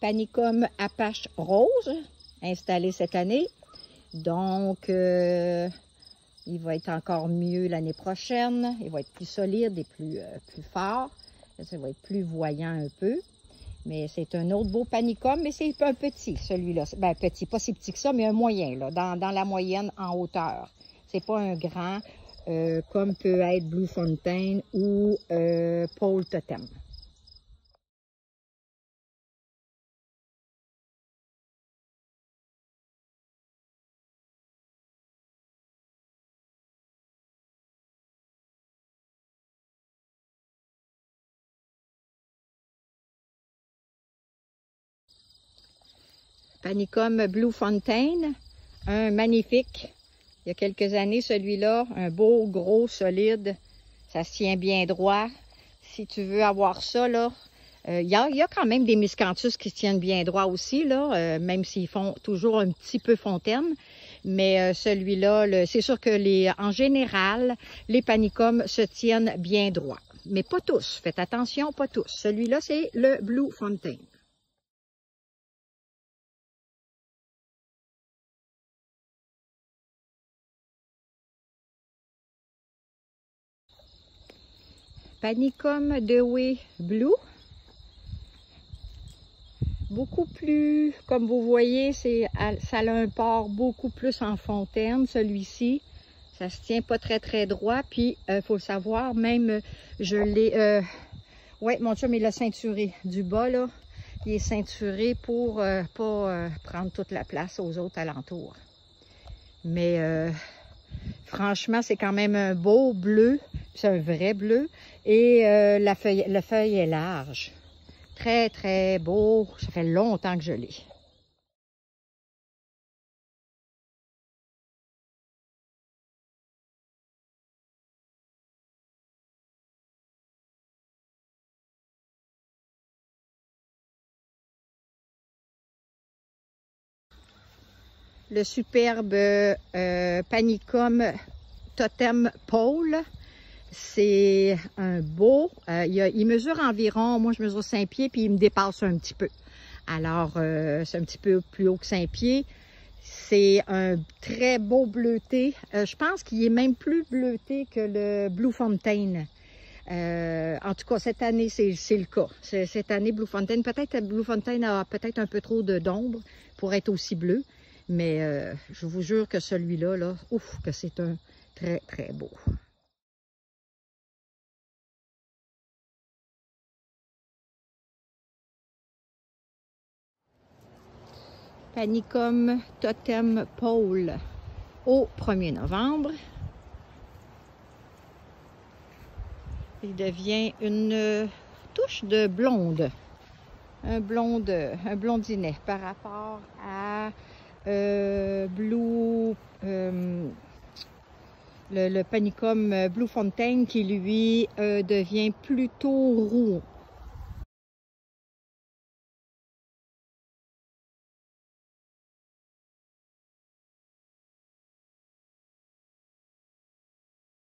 Panicum Apache Rose, installé cette année. Donc, il va être encore mieux l'année prochaine. Il va être plus solide et plus fort. Ça va être plus voyant un peu. Mais c'est un autre beau panicum, mais c'est un petit, celui-là. Ben, petit, pas si petit que ça, mais un moyen, là, dans la moyenne en hauteur. C'est pas un grand, comme peut être Blue Fontaine ou Pole Totem. Panicum Blue Fontaine, un magnifique. Il y a quelques années, celui-là, un beau, gros, solide. Ça se tient bien droit. Si tu veux avoir ça, là, il y a quand même des miscanthus qui se tiennent bien droit aussi, là, même s'ils font toujours un petit peu fontaine. Mais celui-là, c'est sûr que en général, les panicums se tiennent bien droit. Mais pas tous. Faites attention, pas tous. Celui-là, c'est le Blue Fontaine. Panicum Dewey Blue. Beaucoup plus, comme vous voyez, ça a un port beaucoup plus en fontaine, celui-ci. Ça se tient pas très droit, puis faut le savoir, même je l'ai... ouais, mon chum, il l'a ceinturé du bas, là. Il est ceinturé pour pas prendre toute la place aux autres alentours. Mais franchement, c'est quand même un beau bleu, c'est un vrai bleu, et la feuille est large. Très beau. Ça fait longtemps que je l'ai. Le superbe Panicum Totem Pole. C'est un beau. Il mesure environ, moi je mesure 5 pieds, puis il me dépasse un petit peu. Alors, c'est un petit peu plus haut que 5 pieds. C'est un très beau bleuté. Je pense qu'il est même plus bleuté que le Blue Fontaine. En tout cas, cette année, c'est le cas. Cette année, Blue Fontaine, peut-être Blue Fontaine a peut-être un peu trop d'ombre pour être aussi bleu. Mais je vous jure que celui-là, là, ouf, que c'est un très beau. Panicum Totem Pole au 1er novembre. Il devient une touche de blonde. Un blondinet par rapport à Blue... le Panicum Blue Fontaine qui lui devient plutôt roux,